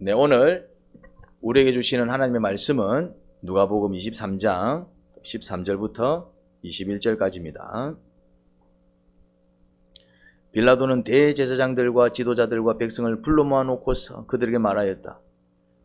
네, 오늘 우리에게 주시는 하나님의 말씀은 누가복음 23장 13절부터 21절까지입니다. 빌라도는 대제사장들과 지도자들과 백성을 불러 모아놓고서 그들에게 말하였다.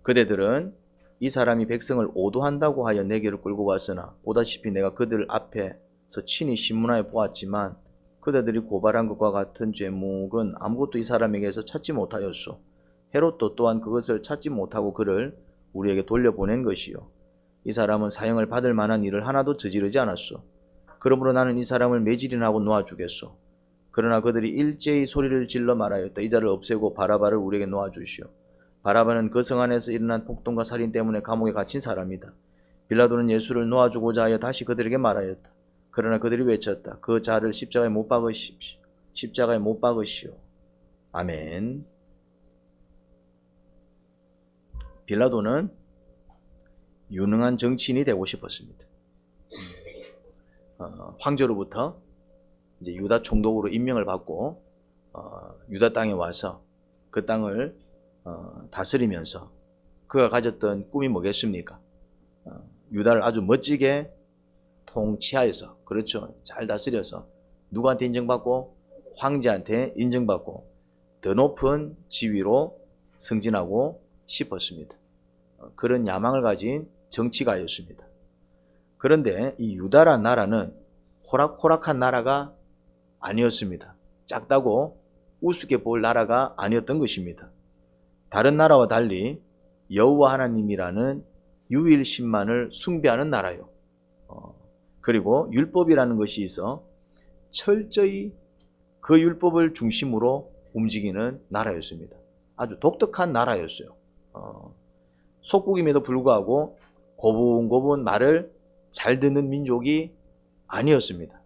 그대들은 이 사람이 백성을 오도한다고 하여 내게로 끌고 왔으나 보다시피 내가 그들 앞에서 친히 신문하여 보았지만 그대들이 고발한 것과 같은 죄목은 아무것도 이 사람에게서 찾지 못하였소. 헤롯도 또한 그것을 찾지 못하고 그를 우리에게 돌려보낸 것이요. 이 사람은 사형을 받을 만한 일을 하나도 저지르지 않았소. 그러므로 나는 이 사람을 매질이나 하고 놓아주겠소. 그러나 그들이 일제히 소리를 질러 말하였다. 이 자를 없애고 바라바를 우리에게 놓아주시오. 바라바는 그 성 안에서 일어난 폭동과 살인 때문에 감옥에 갇힌 사람이다. 빌라도는 예수를 놓아주고자 하여 다시 그들에게 말하였다. 그러나 그들이 외쳤다. 그 자를 십자가에 못 박으십시오. 십자가에 못 박으시오. 아멘. 빌라도는 유능한 정치인이 되고 싶었습니다. 황제로부터 이제 유다 총독으로 임명을 받고 유다 땅에 와서 그 땅을 다스리면서 그가 가졌던 꿈이 뭐겠습니까? 유다를 아주 멋지게 통치하여서, 그렇죠, 잘 다스려서 누구한테 인정받고? 황제한테 인정받고 더 높은 지위로 승진하고 싶었습니다. 그런 야망을 가진 정치가였습니다. 그런데 이 유다라는 나라는 호락호락한 나라가 아니었습니다. 작다고 우습게 볼 나라가 아니었던 것입니다. 다른 나라와 달리 여호와 하나님이라는 유일신만을 숭배하는 나라요. 그리고 율법이라는 것이 있어 철저히 그 율법을 중심으로 움직이는 나라였습니다. 아주 독특한 나라였어요. 속국임에도 불구하고 고분고분 말을 잘 듣는 민족이 아니었습니다.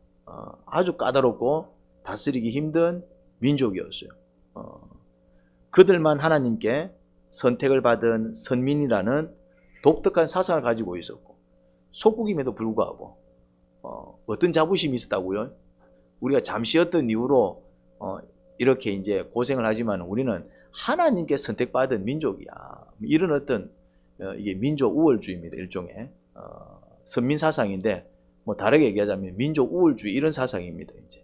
아주 까다롭고 다스리기 힘든 민족이었어요. 그들만 하나님께 선택을 받은 선민이라는 독특한 사상을 가지고 있었고, 속국임에도 불구하고 어떤 자부심이 있었다고요? 우리가 잠시 어떤 이유로 이렇게 이제 고생을 하지만 우리는 하나님께 선택받은 민족이야. 이런 어떤 이게 민족 우월주의입니다. 일종의 선민 사상인데, 뭐 다르게 얘기하자면 민족 우월주의 이런 사상입니다. 이제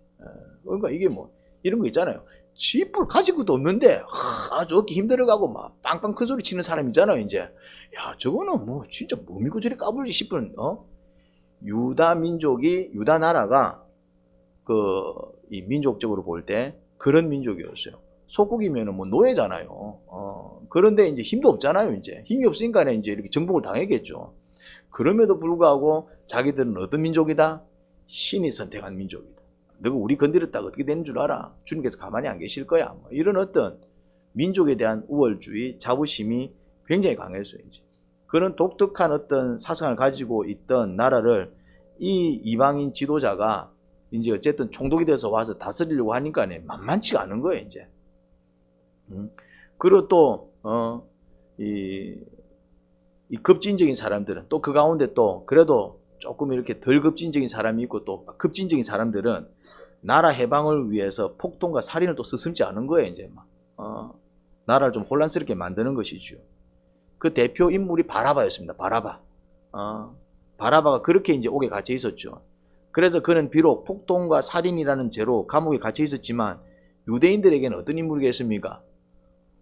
그러니까 이게 뭐 이런 거 있잖아요. 쥐뿔 가진 것도 없는데 아주 얻기 힘들어가고 막 빵빵 큰 소리 치는 사람 있잖아요. 이제 야, 저거는 뭐 진짜 뭡니까 저리 까불지 싶은 유다 민족이, 유다 나라가 이 민족적으로 볼 때 그런 민족이었어요. 속국이면은 뭐 노예잖아요. 그런데 이제 힘도 없잖아요. 이제 힘이 없으니까 이제 이렇게 정복을 당했겠죠. 그럼에도 불구하고 자기들은 어떤 민족이다? 신이 선택한 민족이다. 너가 우리 건드렸다가 어떻게 되는 줄 알아? 주님께서 가만히 안 계실 거야. 뭐 이런 어떤 민족에 대한 우월주의, 자부심이 굉장히 강했어요. 이제 그런 독특한 어떤 사상을 가지고 있던 나라를 이 이방인 지도자가 이제 어쨌든 총독이 돼서 와서 다스리려고 하니까 만만치가 않은 거예요. 이제 그리고 또 이 급진적인 사람들은 또 그 가운데 또 그래도 조금 이렇게 덜 급진적인 사람이 있고 또 급진적인 사람들은 나라 해방을 위해서 폭동과 살인을 또 서슴지 않은 거예요. 이제 막 나라를 좀 혼란스럽게 만드는 것이죠. 그 대표 인물이 바라바였습니다. 바라바가 그렇게 이제 옥에 갇혀 있었죠. 그래서 그는 비록 폭동과 살인이라는 죄로 감옥에 갇혀 있었지만 유대인들에게는 어떤 인물이겠습니까?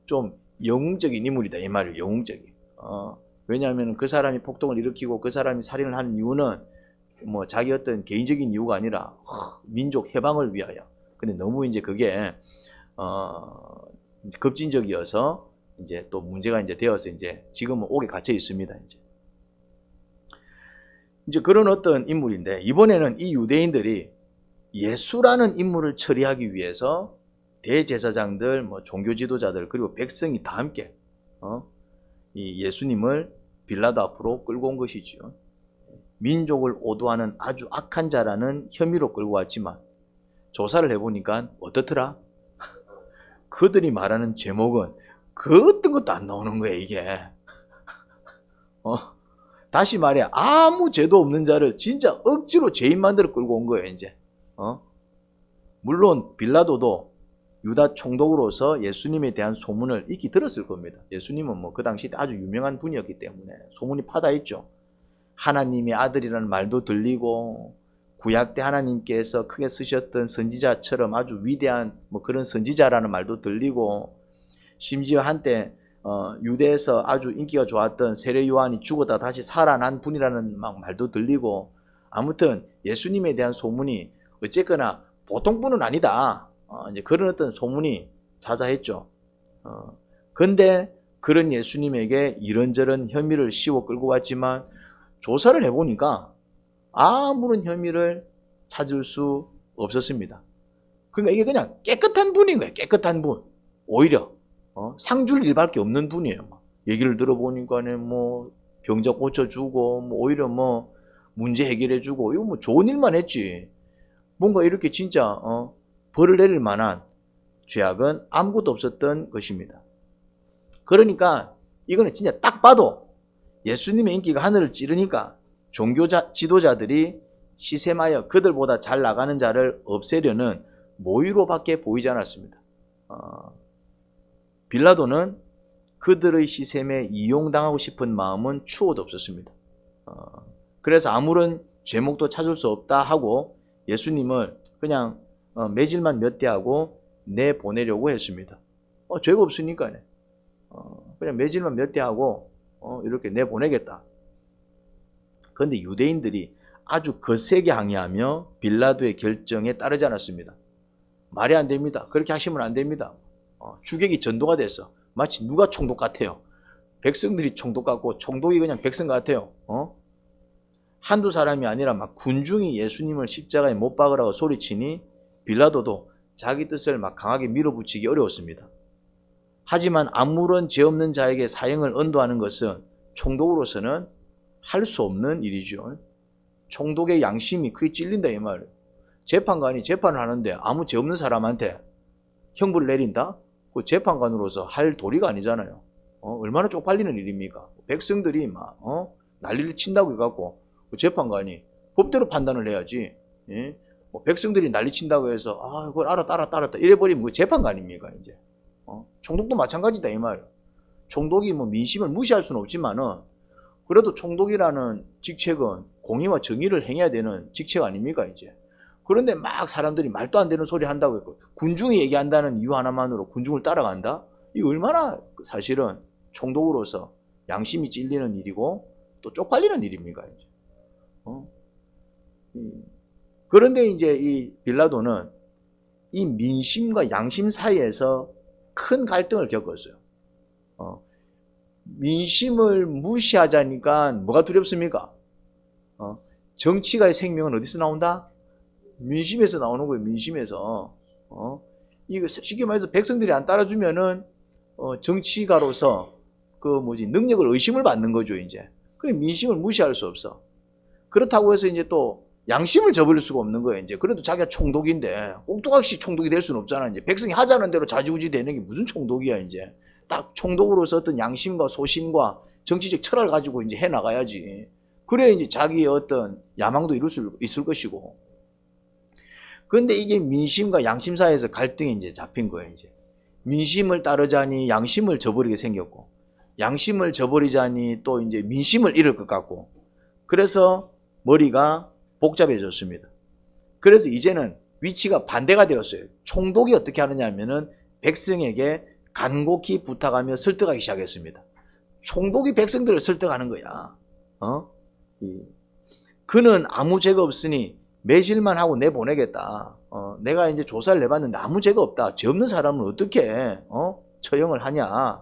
좀 영웅적인 인물이다 이 말이에요. 영웅적인. 왜냐하면 그 사람이 폭동을 일으키고 그 사람이 살인을 하는 이유는 뭐 자기 어떤 개인적인 이유가 아니라 민족 해방을 위하여. 근데 너무 이제 그게 급진적이어서 이제 또 문제가 이제 되어서 이제 지금은 옥에 갇혀 있습니다. 이제 그런 어떤 인물인데, 이번에는 이 유대인들이 예수라는 인물을 처리하기 위해서 대제사장들, 뭐 종교 지도자들, 그리고 백성이 다 함께 이 예수님을 빌라도 앞으로 끌고 온 것이죠. 민족을 오도하는 아주 악한 자라는 혐의로 끌고 왔지만 조사를 해보니까 어떻더라? 그들이 말하는 제목은 그 어떤 것도 안 나오는 거예요. 이게 다시 말해, 아무 죄도 없는 자를 진짜 억지로 죄인 만들어 끌고 온 거예요. 이제 물론 빌라도도 유다 총독으로서 예수님에 대한 소문을 익히 들었을 겁니다. 예수님은 뭐 그 당시 아주 유명한 분이었기 때문에 소문이 파다했죠. 하나님의 아들이라는 말도 들리고 구약 때 하나님께서 크게 쓰셨던 선지자처럼 아주 위대한 뭐 그런 선지자라는 말도 들리고, 심지어 한때 유대에서 아주 인기가 좋았던 세례 요한이 죽었다 다시 살아난 분이라는 막 말도 들리고, 아무튼 예수님에 대한 소문이 어쨌거나 보통 분은 아니다. 이제 그런 어떤 소문이 자자했죠. 근데 그런 예수님에게 이런저런 혐의를 씌워 끌고 왔지만 조사를 해보니까 아무런 혐의를 찾을 수 없었습니다. 그러니까 이게 그냥 깨끗한 분인 거예요. 깨끗한 분. 오히려 상줄 일밖에 없는 분이에요. 얘기를 들어보니까는 뭐 병자 고쳐주고 뭐 오히려 뭐 문제 해결해주고 이거 뭐 좋은 일만 했지. 뭔가 이렇게 진짜 벌을 내릴 만한 죄악은 아무것도 없었던 것입니다. 그러니까 이거는 진짜 딱 봐도 예수님의 인기가 하늘을 찌르니까 종교 지도자들이 시샘하여 그들보다 잘 나가는 자를 없애려는 모의로밖에 보이지 않았습니다. 빌라도는 그들의 시샘에 이용당하고 싶은 마음은 추호도 없었습니다. 그래서 아무런 죄목도 찾을 수 없다 하고 예수님을 그냥 매질만 몇 대 하고 내보내려고 했습니다. 죄가 없으니까 그냥 매질만 몇 대 하고 이렇게 내보내겠다. 그런데 유대인들이 아주 거세게 항의하며 빌라도의 결정에 따르지 않았습니다. 말이 안 됩니다. 그렇게 하시면 안 됩니다. 주객이 전도가 돼서 마치 누가 총독 같아요. 백성들이 총독 같고 총독이 그냥 백성 같아요. 한두 사람이 아니라 막 군중이 예수님을 십자가에 못 박으라고 소리치니 빌라도도 자기 뜻을 막 강하게 밀어붙이기 어려웠습니다. 하지만 아무런 죄 없는 자에게 사형을 언도하는 것은 총독으로서는 할 수 없는 일이죠. 총독의 양심이 크게 찔린다 이 말이에요. 재판관이 재판을 하는데 아무 죄 없는 사람한테 형벌을 내린다? 그 재판관으로서 할 도리가 아니잖아요. 얼마나 쪽팔리는 일입니까? 백성들이 막 난리를 친다고 해갖고 그 재판관이 법대로 판단을 해야지. 예? 뭐 백성들이 난리 친다고 해서 그걸 알았다 이래버리면 그 재판관입니까 이제? 총독도 마찬가지다 이 말이에요. 총독이 뭐 민심을 무시할 수는 없지만은 그래도 총독이라는 직책은 공의와 정의를 행해야 되는 직책 아닙니까 이제? 그런데 막 사람들이 말도 안 되는 소리 한다고 했고 군중이 얘기한다는 이유 하나만으로 군중을 따라간다? 이 얼마나 사실은 총독으로서 양심이 찔리는 일이고 또 쪽팔리는 일입니까 이제? 그런데 이제 이 빌라도는 이 민심과 양심 사이에서 큰 갈등을 겪었어요. 민심을 무시하자니까 뭐가 두렵습니까? 정치가의 생명은 어디서 나온다? 민심에서 나오는 거예요. 민심에서. 이거 쉽게 말해서 백성들이 안 따라주면은 정치가로서 능력을 의심을 받는 거죠 이제. 그 민심을 무시할 수 없어. 그렇다고 해서 이제 또 양심을 저버릴 수가 없는 거예요 이제. 그래도 자기가 총독인데 꼭두각시 총독이 될 수는 없잖아 이제. 백성이 하자는 대로 좌지우지 되는 게 무슨 총독이야 이제. 딱 총독으로서 어떤 양심과 소신과 정치적 철학을 가지고 이제 해 나가야지. 그래 이제 자기의 어떤 야망도 이룰 수 있을 것이고. 그런데 이게 민심과 양심 사이에서 갈등이 이제 잡힌 거예요 이제. 민심을 따르자니 양심을 저버리게 생겼고, 양심을 저버리자니 또 이제 민심을 잃을 것 같고. 그래서 머리가 복잡해졌습니다. 그래서 이제는 위치가 반대가 되었어요. 총독이 어떻게 하느냐 하면은 백성에게 간곡히 부탁하며 설득하기 시작했습니다. 총독이 백성들을 설득하는 거야. 그는 아무 죄가 없으니 매질만 하고 내보내겠다. 내가 이제 조사를 해봤는데 아무 죄가 없다. 죄 없는 사람은 어떻게 처형을 하냐.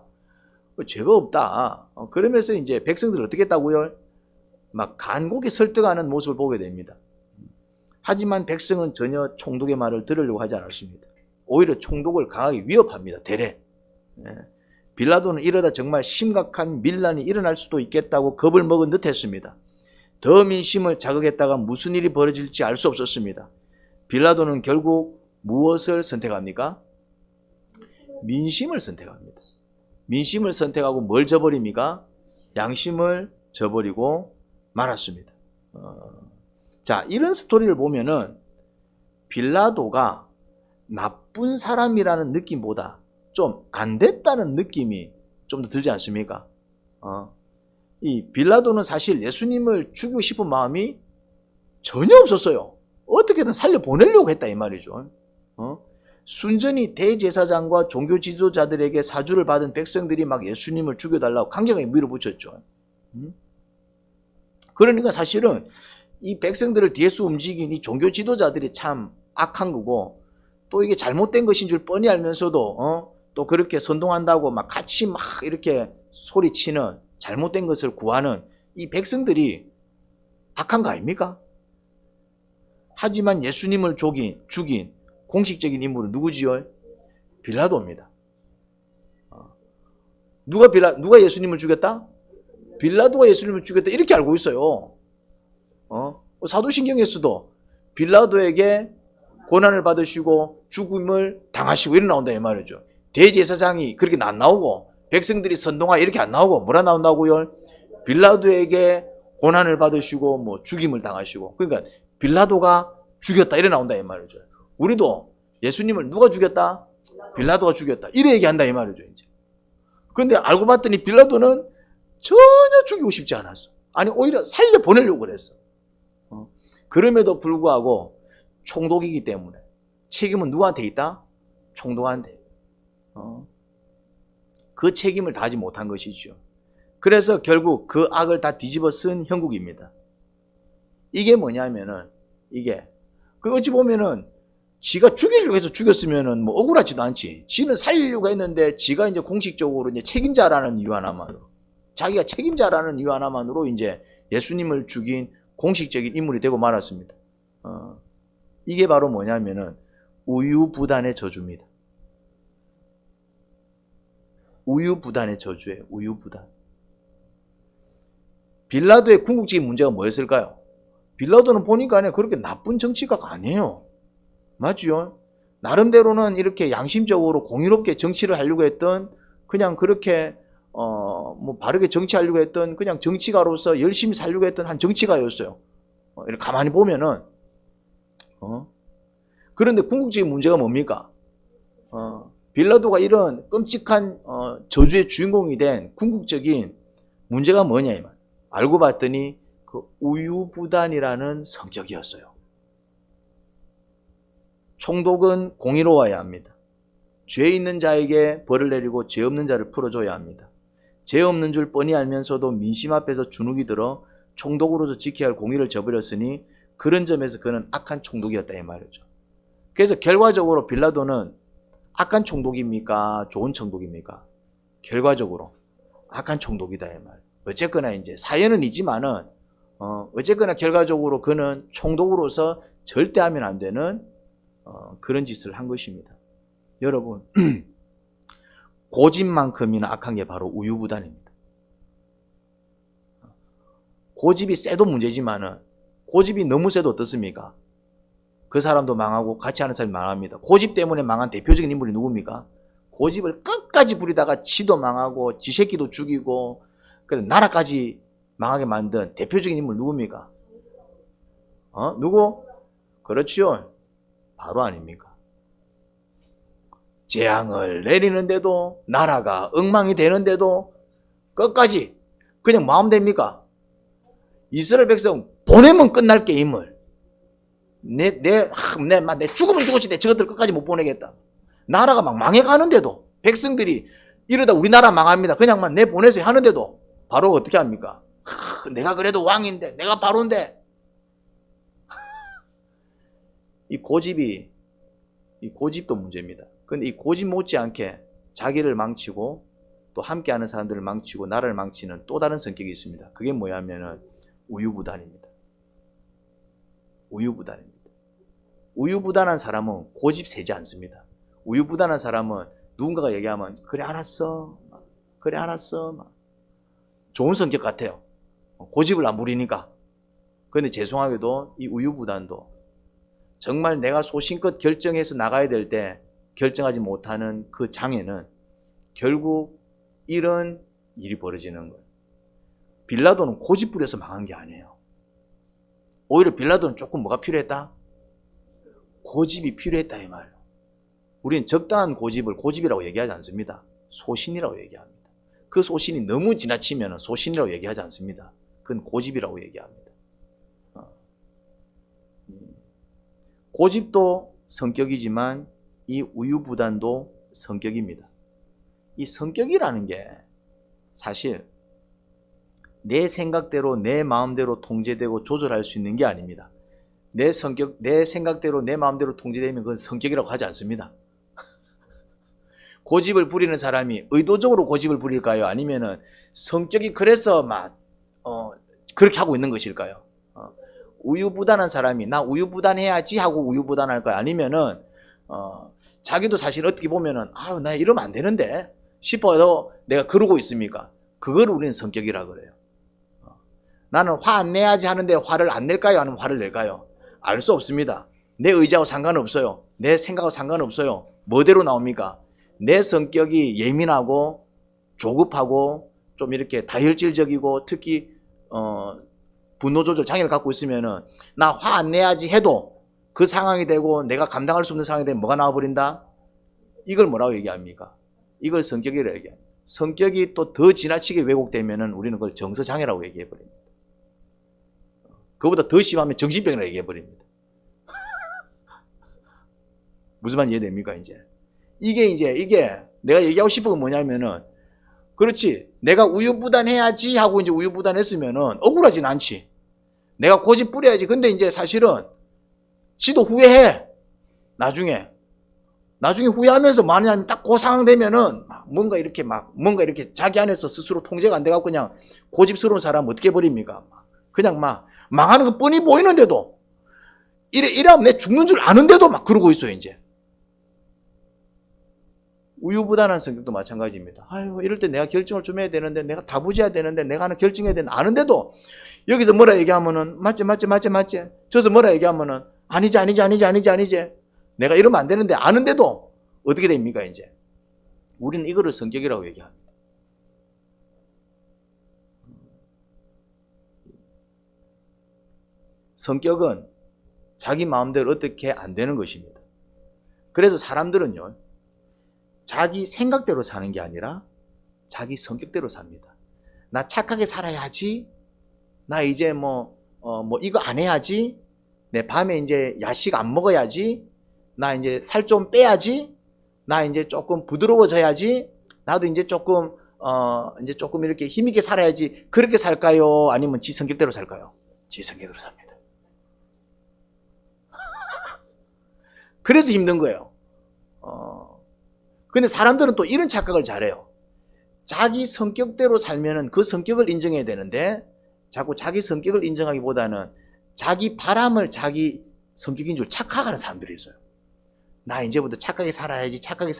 죄가 없다. 그러면서 이제 백성들을 어떻게 했다고요? 막 간곡히 설득하는 모습을 보게 됩니다. 하지만 백성은 전혀 총독의 말을 들으려고 하지 않았습니다. 오히려 총독을 강하게 위협합니다. 대래. 빌라도는 이러다 정말 심각한 밀란이 일어날 수도 있겠다고 겁을 먹은 듯 했습니다. 더 민심을 자극했다가 무슨 일이 벌어질지 알 수 없었습니다. 빌라도는 결국 무엇을 선택합니까? 민심을 선택합니다. 민심을 선택하고 뭘 저버립니까? 양심을 저버리고 말았습니다. 자, 이런 스토리를 보면은 빌라도가 나쁜 사람이라는 느낌보다 좀 안 됐다는 느낌이 좀 더 들지 않습니까? 이 빌라도는 사실 예수님을 죽이고 싶은 마음이 전혀 없었어요. 어떻게든 살려보내려고 했다 이 말이죠. 순전히 대제사장과 종교 지도자들에게 사주를 받은 백성들이 막 예수님을 죽여달라고 강경하게 밀어붙였죠. 그러니까 사실은 이 백성들을 뒤에서 움직인 이 종교 지도자들이 참 악한 거고, 또 이게 잘못된 것인 줄 뻔히 알면서도 또 그렇게 선동한다고 막 같이 막 이렇게 소리치는, 잘못된 것을 구하는 이 백성들이 악한 거 아닙니까? 하지만 예수님을 죽인 공식적인 인물은 누구지요? 빌라도입니다. 누가 예수님을 죽였다? 빌라도가 예수님을 죽였다 이렇게 알고 있어요. 사도신경에서도 빌라도에게 고난을 받으시고 죽음을 당하시고 이렇게 나온다 이 말이죠. 대제사장이 그렇게 안 나오고 백성들이 선동하 이렇게 안 나오고 뭐라 나온다고요? 빌라도에게 고난을 받으시고 뭐 죽임을 당하시고, 그러니까 빌라도가 죽였다 이래 나온다 이 말이죠. 우리도 예수님을 누가 죽였다? 빌라도가 죽였다 이래 얘기한다 이 말이죠. 이제. 근데 알고 봤더니 빌라도는 전혀 죽이고 싶지 않았어. 아니 오히려 살려보내려고 그랬어. 그럼에도 불구하고 총독이기 때문에 책임은 누구한테 있다? 총독한테. 그 책임을 다하지 못한 것이죠. 그래서 결국 그 악을 다 뒤집어 쓴 형국입니다. 이게 뭐냐면은, 이게 어찌 보면은 지가 죽이려고 해서 죽였으면은 뭐 억울하지도 않지. 지는 살리려고 했는데 지가 이제 공식적으로 이제 책임자라는 이유 하나만으로, 자기가 책임자라는 이유 하나만으로 이제 예수님을 죽인 공식적인 인물이 되고 말았습니다. 이게 바로 뭐냐면은 우유부단의 저주입니다. 우유부단의 저주예요. 우유부단. 빌라도의 궁극적인 문제가 뭐였을까요? 빌라도는 보니까 그렇게 나쁜 정치가가 아니에요. 맞죠? 나름대로는 이렇게 양심적으로 공의롭게 정치를 하려고 했던, 그냥 그렇게 뭐 바르게 정치하려고 했던 그냥 정치가로서 열심히 살려고 했던 한 정치가였어요. 이렇게 가만히 보면은. 그런데 궁극적인 문제가 뭡니까? 빌라도가 이런 끔찍한 저주의 주인공이 된 궁극적인 문제가 뭐냐 이 말. 알고 봤더니 그 우유부단이라는 성격이었어요. 총독은 공의로워야 합니다. 죄 있는 자에게 벌을 내리고 죄 없는 자를 풀어줘야 합니다. 죄 없는 줄 뻔히 알면서도 민심 앞에서 주눅이 들어 총독으로서 지켜야 할 공의를 저버렸으니 그런 점에서 그는 악한 총독이었다 이 말이죠. 그래서 결과적으로 빌라도는 악한 총독입니까? 좋은 총독입니까? 결과적으로 악한 총독이다 이 말. 어쨌거나 이제 사연은 있지만은 어쨌거나 결과적으로 그는 총독으로서 절대 하면 안 되는 그런 짓을 한 것입니다. 여러분, 고집만큼이나 악한 게 바로 우유부단입니다. 고집이 세도 문제지만은 고집이 너무 세도 어떻습니까? 그 사람도 망하고 같이 하는 사람이 망합니다. 고집 때문에 망한 대표적인 인물이 누굽니까? 고집을 끝까지 부리다가 지도 망하고 지 새끼도 죽이고 그래 나라까지 망하게 만든 대표적인 인물 누굽니까? 누구? 그렇지요. 바로 아닙니까? 재앙을 내리는데도, 나라가 엉망이 되는데도 끝까지 그냥 마음 됩니까? 이스라엘 백성 보내면 끝날 게임을 내 죽으면 죽었지 내 저것들 끝까지 못 보내겠다. 나라가 막 망해가는데도 백성들이 이러다 우리나라 망합니다. 그냥만 내보내서 하는데도 바로 어떻게 합니까? 내가 그래도 왕인데, 내가 바로인데. 이 고집도 문제입니다. 근데 이 고집 못지않게 자기를 망치고 또 함께하는 사람들을 망치고 나라를 망치는 또 다른 성격이 있습니다. 그게 뭐냐면은 우유부단입니다. 우유부단입니다. 우유부단한 사람은 고집 세지 않습니다. 우유부단한 사람은 누군가가 얘기하면 그래 알았어, 그래 알았어, 좋은 성격 같아요. 고집을 안 부리니까. 그런데 죄송하게도 이 우유부단도 정말 내가 소신껏 결정해서 나가야 될 때 결정하지 못하는 그 장애는 결국 이런 일이 벌어지는 거예요. 빌라도는 고집 부려서 망한 게 아니에요. 오히려 빌라도는 조금 뭐가 필요했다? 고집이 필요했다 이 말이에요. 우리는 적당한 고집을 고집이라고 얘기하지 않습니다. 소신이라고 얘기합니다. 그 소신이 너무 지나치면 소신이라고 얘기하지 않습니다. 그건 고집이라고 얘기합니다. 고집도 성격이지만 이 우유부단도 성격입니다. 이 성격이라는 게 사실 내 생각대로 내 마음대로 통제되고 조절할 수 있는 게 아닙니다. 내 생각대로 내 마음대로 통제되면 그건 성격이라고 하지 않습니다. 고집을 부리는 사람이 의도적으로 고집을 부릴까요? 아니면은 성격이 그래서 그렇게 하고 있는 것일까요? 우유부단한 사람이 나 우유부단해야지 하고 우유부단할까요? 아니면은 자기도 사실 어떻게 보면은 나 이러면 안 되는데 싶어도 내가 그러고 있습니까? 그걸 우리는 성격이라 그래요. 나는 화 안 내야지 하는데 화를 안 낼까요? 아니면 화를 낼까요? 알 수 없습니다. 내 의지하고 상관없어요. 내 생각하고 상관없어요. 뭐대로 나옵니까? 내 성격이 예민하고 조급하고 좀 이렇게 다혈질적이고 특히 분노 조절 장애를 갖고 있으면은 나 화 안 내야지 해도 그 상황이 되고 내가 감당할 수 없는 상황이 되면 뭐가 나와버린다? 이걸 뭐라고 얘기합니까? 이걸 성격이라고 얘기합니다. 성격이 또 더 지나치게 왜곡되면은 우리는 그걸 정서장애라고 얘기해버립니다. 그보다 더 심하면 정신병이라고 얘기해버립니다. 무슨 말인지 이해됩니까, 이제? 이게 내가 얘기하고 싶은 건 뭐냐면은, 그렇지. 내가 우유부단해야지 하고 이제 우유부단했으면은 억울하진 않지. 내가 고집 부려야지. 근데 이제 사실은 지도 후회해. 나중에 후회하면서 뭐하냐면 딱 그 상황 되면은 뭔가 이렇게 자기 안에서 스스로 통제가 안 돼갖고 그냥 고집스러운 사람 어떻게 버립니까? 그냥 망하는 거 뻔히 보이는데도 이래하면 내 죽는 줄 아는데도 막 그러고 있어요, 이제. 우유부단한 성격도 마찬가지입니다. 이럴 때 내가 결정을 좀 해야 되는데, 내가 다부져야 되는데, 내가 하나 결정해야 되는데, 아는데도, 여기서 뭐라 얘기하면은, 맞지. 저서 뭐라 얘기하면은, 아니지. 내가 이러면 안 되는데, 아는데도, 어떻게 됩니까, 이제? 우리는 이거를 성격이라고 얘기합니다. 성격은 자기 마음대로 어떻게 안 되는 것입니다. 그래서 사람들은요, 자기 생각대로 사는 게 아니라 자기 성격대로 삽니다. 나 착하게 살아야지. 나 이제 이거 안 해야지. 내 밤에 이제 야식 안 먹어야지. 나 이제 살 좀 빼야지. 나 이제 조금 부드러워져야지. 나도 이제 조금 이렇게 힘있게 살아야지. 그렇게 살까요? 아니면 지 성격대로 살까요? 지 성격대로 삽니다. 그래서 힘든 거예요. 근데 사람들은 또 이런 착각을 잘해요. 자기 성격대로 살면은 그 성격을 인정해야 되는데, 자꾸 자기 성격을 인정하기보다는 자기 바람을 자기 성격인 줄 착각하는 사람들이 있어요. 나 이제부터 착하게 살아야지. 착하게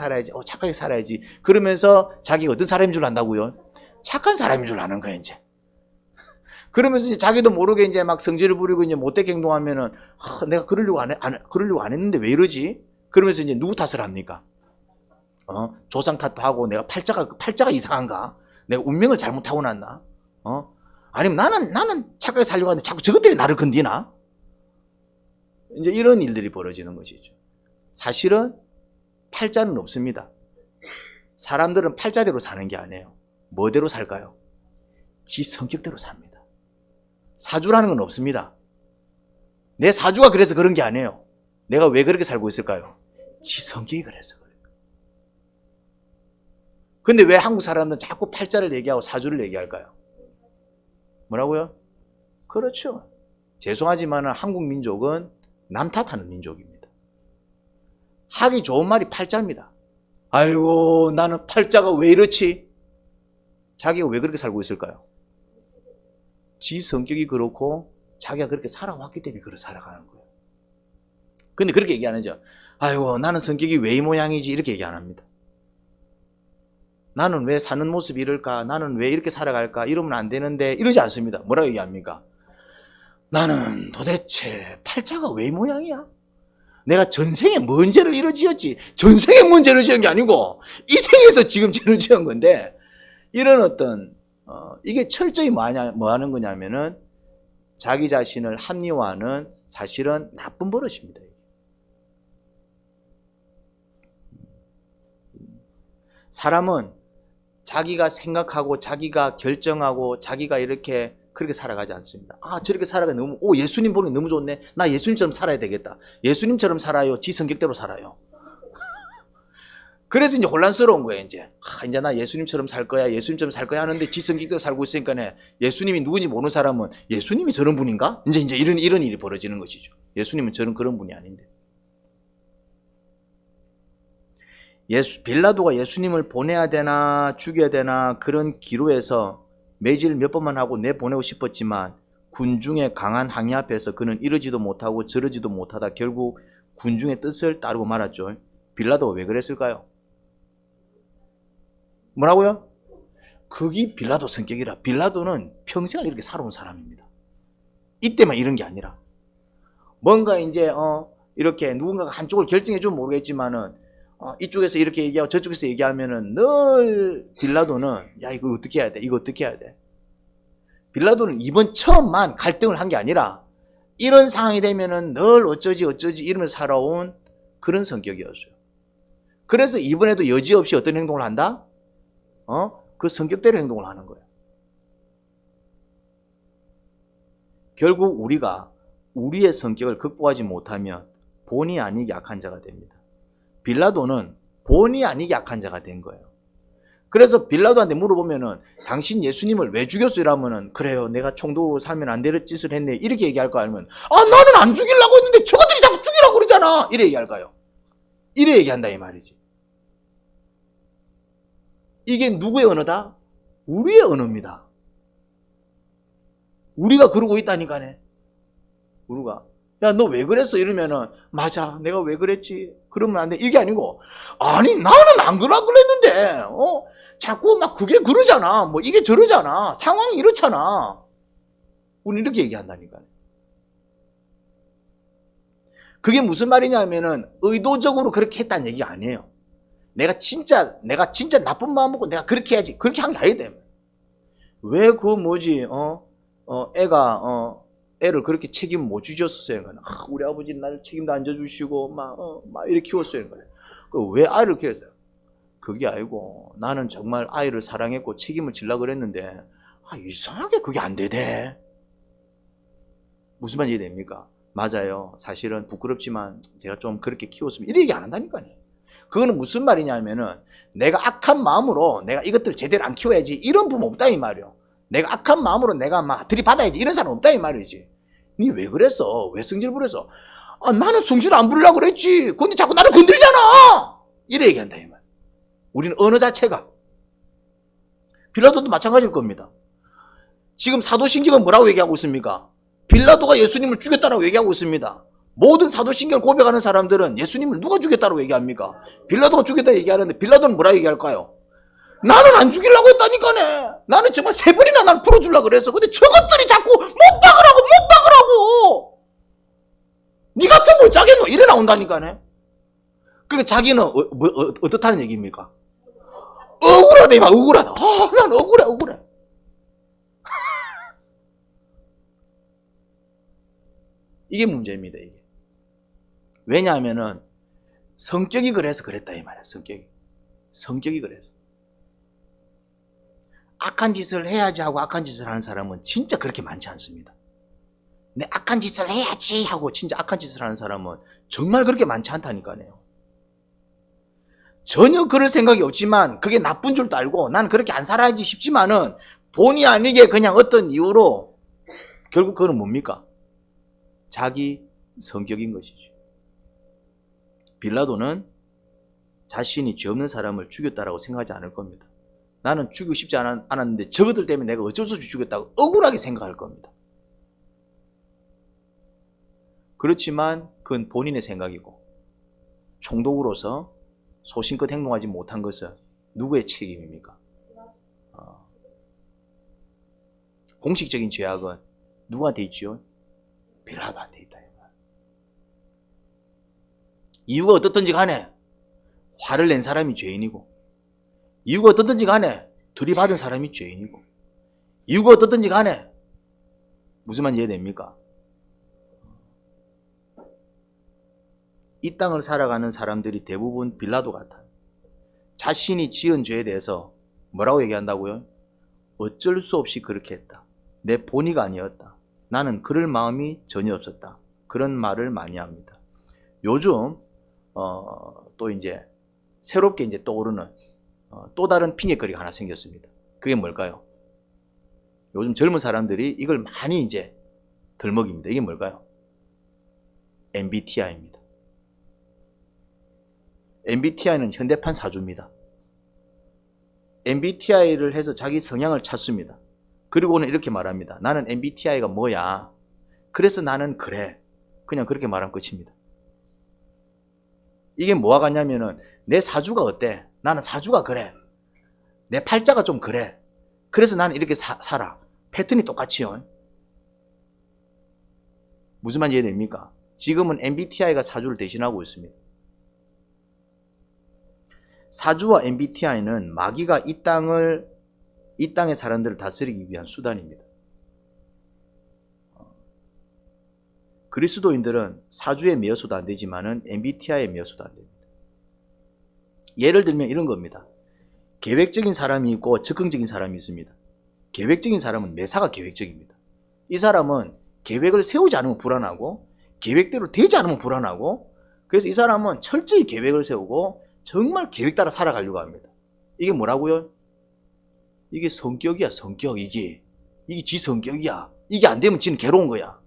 살아야지. 그러면서 자기가 어떤 사람인 줄 안다고요? 착한 사람인 줄 아는 거예요, 이제. 그러면서 이제 자기도 모르게 이제 막 성질을 부리고 이제 못되게 행동하면은, 내가 그러려고 안 했는데 왜 이러지? 그러면서 이제 누구 탓을 합니까? 조상 탓도 하고, 내가 팔자가 이상한가? 내가 운명을 잘못하고 났나? 아니면 나는 착하게 살려고 하는데 자꾸 저것들이 나를 건드리나? 이제 이런 일들이 벌어지는 것이죠. 사실은 팔자는 없습니다. 사람들은 팔자대로 사는 게 아니에요. 뭐대로 살까요? 지 성격대로 삽니다. 사주라는 건 없습니다. 내 사주가 그래서 그런 게 아니에요. 내가 왜 그렇게 살고 있을까요? 지 성격이 그래서 그래요. 근데 왜 한국 사람들은 자꾸 팔자를 얘기하고 사주를 얘기할까요? 뭐라고요? 그렇죠. 죄송하지만 한국 민족은 남 탓하는 민족입니다. 하기 좋은 말이 팔자입니다. 아이고, 나는 팔자가 왜 이렇지? 자기가 왜 그렇게 살고 있을까요? 지 성격이 그렇고 자기가 그렇게 살아왔기 때문에 그렇게 살아가는 거예요. 근데 그렇게 얘기 안 하죠. 아이고, 나는 성격이 왜 이 모양이지? 이렇게 얘기 안 합니다. 나는 왜 사는 모습이 이럴까? 나는 왜 이렇게 살아갈까? 이러면 안 되는데 이러지 않습니다. 뭐라고 얘기합니까? 나는 도대체 팔자가 왜 이 모양이야? 내가 전생에 뭔 죄를 이루어지었지? 전생에 뭔 죄를 지은 게 아니고 이 생에서 지금 죄를 지은 건데, 이런 어떤 이게 철저히 뭐 하는 거냐면은 자기 자신을 합리화하는 사실은 나쁜 버릇입니다. 사람은 자기가 생각하고 자기가 결정하고 자기가 이렇게 그렇게 살아가지 않습니다. 아, 저렇게 살아가 너무, 예수님 보니 너무 좋네. 나 예수님처럼 살아야 되겠다. 예수님처럼 살아요. 지 성격대로 살아요. 그래서 이제 혼란스러운 거예요, 이제. 이제 나 예수님처럼 살 거야. 예수님처럼 살 거야 하는데 지 성격대로 살고 있으니까 예수님이 누군지 모르는 사람은 예수님이 저런 분인가? 이제 이런 일이 벌어지는 것이죠. 예수님은 저런 그런 분이 아닌데. 빌라도가 예수님을 보내야 되나 죽여야 되나 그런 기로에서 매질 몇 번만 하고 내보내고 싶었지만 군중의 강한 항의 앞에서 그는 이러지도 못하고 저러지도 못하다 결국 군중의 뜻을 따르고 말았죠. 빌라도가 왜 그랬을까요? 뭐라고요? 그게 빌라도 성격이라. 빌라도는 평생을 이렇게 살아온 사람입니다. 이때만 이런 게 아니라 뭔가 이제 이렇게 누군가가 한쪽을 결정해 주면 모르겠지만은 이쪽에서 이렇게 얘기하고 저쪽에서 얘기하면은 늘 빌라도는 야 이거 어떻게 해야 돼? 이거 어떻게 해야 돼? 빌라도는 이번 처음만 갈등을 한 게 아니라 이런 상황이 되면은 늘 어쩌지 이러면서 살아온 그런 성격이었어요. 그래서 이번에도 여지없이 어떤 행동을 한다? 그 성격대로 행동을 하는 거예요. 결국 우리가 우리의 성격을 극복하지 못하면 본의 아니게 약한 자가 됩니다. 빌라도는 본의 아니게 약한 자가 된 거예요. 그래서 빌라도한테 물어보면은 당신 예수님을 왜 죽였어? 이러면은 그래요. 내가 총독으로 살면 안 될 짓을 했네. 이렇게 얘기할 거 아니면 나는 안 죽이려고 했는데 저것들이 자꾸 죽이라고 그러잖아. 이래 얘기할까요? 이래 얘기한다 이 말이지. 이게 누구의 언어다? 우리의 언어입니다. 우리가 그러고 있다니까요. 우리가 야, 너 왜 그랬어? 이러면은 맞아, 내가 왜 그랬지? 그러면 안 돼. 이게 아니고 아니 나는 안 그러려고 그랬는데 자꾸 막 그게 그러잖아. 뭐 이게 저러잖아. 상황이 이렇잖아. 우리는 이렇게 얘기한다니까요. 그게 무슨 말이냐면은 의도적으로 그렇게 했다는 얘기가 아니에요. 내가 진짜 나쁜 마음 먹고 내가 그렇게 해야지. 그렇게 한 게 아니다. 왜 그 뭐지? 애가 애를 그렇게 책임 못 주셨어요. 우리 아버지는 나를 책임도 안 져주시고 막 이렇게 키웠어요. 왜 아이를 키웠어요? 그게 아니고 나는 정말 아이를 사랑했고 책임을 지려고 그랬는데 이상하게 그게 안 되대. 무슨 말인지 이해됩니까? 맞아요. 사실은 부끄럽지만 제가 좀 그렇게 키웠으면 이런 얘기 안 한다니까요. 그거는 무슨 말이냐면은 내가 악한 마음으로 내가 이것들을 제대로 안 키워야지 이런 부모 없다 이 말이요. 내가 악한 마음으로 내가 막 들이받아야지 이런 사람 없다 이 말이지. 니 왜 그랬어? 왜 성질 부렸어? 나는 성질 안 부리려고 그랬지. 근데 자꾸 나를 건드리잖아. 이래 얘기한다 이 말. 우리는 언어 자체가. 빌라도도 마찬가지일 겁니다. 지금 사도신경은 뭐라고 얘기하고 있습니까? 빌라도가 예수님을 죽였다라고 얘기하고 있습니다. 모든 사도신경을 고백하는 사람들은 예수님을 누가 죽였다고 얘기합니까? 빌라도가 죽였다 얘기하는데 빌라도는 뭐라 얘기할까요? 나는 안 죽이려고 했다니까네. 나는 정말 3번이나 날 풀어주려고 그랬어. 근데 저것들이 자꾸 못 박으라고. 니 같으면 뭐 짜겠노? 이래 나온다니까네. 그러니까 자기는 어떻다는 얘기입니까? 억울하다 막 억울하다. 난 억울해. 이게 문제입니다. 이게. 왜냐하면은 성격이 그래서 그랬다 이 말이야. 성격이 그래서. 악한 짓을 해야지 하고 악한 짓을 하는 사람은 진짜 그렇게 많지 않습니다. 내 악한 짓을 해야지 하고 진짜 악한 짓을 하는 사람은 정말 그렇게 많지 않다니까요. 전혀 그럴 생각이 없지만 그게 나쁜 줄도 알고 난 그렇게 안 살아야지 싶지만은 본의 아니게 그냥 어떤 이유로 결국 그거는 뭡니까? 자기 성격인 것이죠. 빌라도는 자신이 죄 없는 사람을 죽였다라고 생각하지 않을 겁니다. 나는 죽이고 싶지 않았는데 저것들 때문에 내가 어쩔 수 없이 죽였다고 억울하게 생각할 겁니다. 그렇지만 그건 본인의 생각이고 총독으로서 소신껏 행동하지 못한 것은 누구의 책임입니까? 공식적인 죄악은 누구한테 있지요? 빌라도한테 있다. 이유가 어떻든지 간에 화를 낸 사람이 죄인이고 이유가 어떻든지 간에 들이받은 사람이 죄인이고 이유가 어떻든지 간에 무슨 말인지 이해됩니까? 이 땅을 살아가는 사람들이 대부분 빌라도 같아요. 자신이 지은 죄에 대해서 뭐라고 얘기한다고요? 어쩔 수 없이 그렇게 했다. 내 본의가 아니었다. 나는 그럴 마음이 전혀 없었다. 그런 말을 많이 합니다. 요즘 또 이제 새롭게 이제 떠오르는 또 다른 핑계거리가 하나 생겼습니다. 그게 뭘까요? 요즘 젊은 사람들이 이걸 많이 이제 들먹입니다. 이게 뭘까요? MBTI입니다. MBTI는 현대판 사주입니다. MBTI를 해서 자기 성향을 찾습니다. 그리고는 이렇게 말합니다. 나는 MBTI가 뭐야? 그래서 나는 그래. 그냥 그렇게 말하면 끝입니다. 이게 뭐와 같냐면은 내 사주가 어때? 나는 사주가 그래. 내 팔자가 좀 그래. 그래서 나는 이렇게 살아. 패턴이 똑같이요. 무슨 말인지 이해됩니까? 지금은 MBTI가 사주를 대신하고 있습니다. 사주와 MBTI는 마귀가 이 땅의 사람들을 다스리기 위한 수단입니다. 그리스도인들은 사주에 매여서도 안 되지만은 MBTI에 매여서도 안 됩니다. 예를 들면 이런 겁니다. 계획적인 사람이 있고 즉흥적인 사람이 있습니다. 계획적인 사람은 매사가 계획적입니다. 이 사람은 계획을 세우지 않으면 불안하고 계획대로 되지 않으면 불안하고 그래서 이 사람은 철저히 계획을 세우고 정말 계획 따라 살아가려고 합니다. 이게 뭐라고요? 이게 성격이야, 성격. 이게 지 성격이야. 이게 안 되면 지는 괴로운 거야.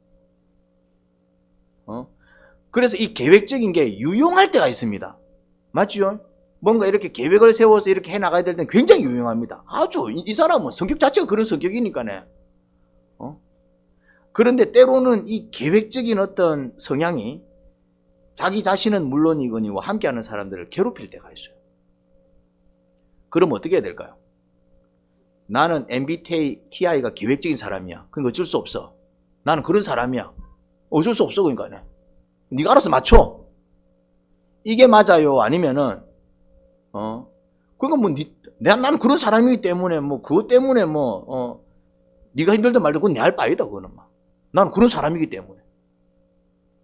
그래서 이 계획적인 게 유용할 때가 있습니다. 맞죠? 뭔가 이렇게 계획을 세워서 이렇게 해나가야 될 때는 굉장히 유용합니다. 아주 이 사람은 성격 자체가 그런 성격이니까네. 그런데 때로는 이 계획적인 어떤 성향이 자기 자신은 물론이거니와 함께하는 사람들을 괴롭힐 때가 있어요. 그럼 어떻게 해야 될까요? 나는 MBTI가 계획적인 사람이야. 그러니까 어쩔 수 없어. 나는 그런 사람이야. 어쩔 수 없어. 그러니까 네가 알아서 맞춰. 이게 맞아요? 아니면은 그러니까 뭐 나는 그런 사람이기 때문에 뭐 그것 때문에 네가 힘들든 말든 그건 내 할 바이다. 그거는 막. 나는 그런 사람이기 때문에.